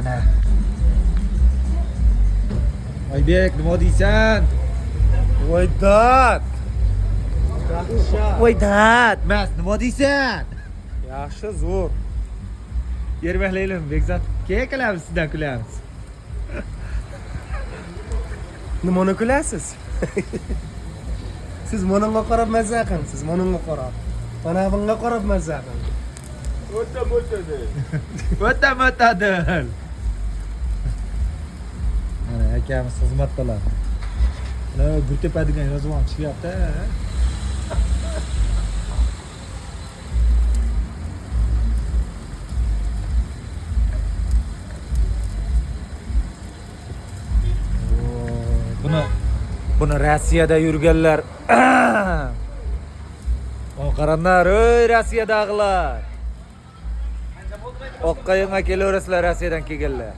Ana. Oybek, nima deysan? Voydat. Voydat, mas nima deysan? Yaxshi, zo'r. Yermahlaylim, Bekzod. Keyin qilamiz, sizdan kulamiz. Nimani kulasiz? Siz monunga qarab mazza qilasiz, monunga qarab. Mana bunga qarab mazza qiling. O'ta mo'tadil. Mana akamiz xizmatdalar. Mana Gultepa degan yozuvchi chiqyapti. Buni Rossiyada yurganlar. O qaranlar, ey Rossiyadagilar. Oqqayinga kelaverasizlar Rossiyadan kelganlar.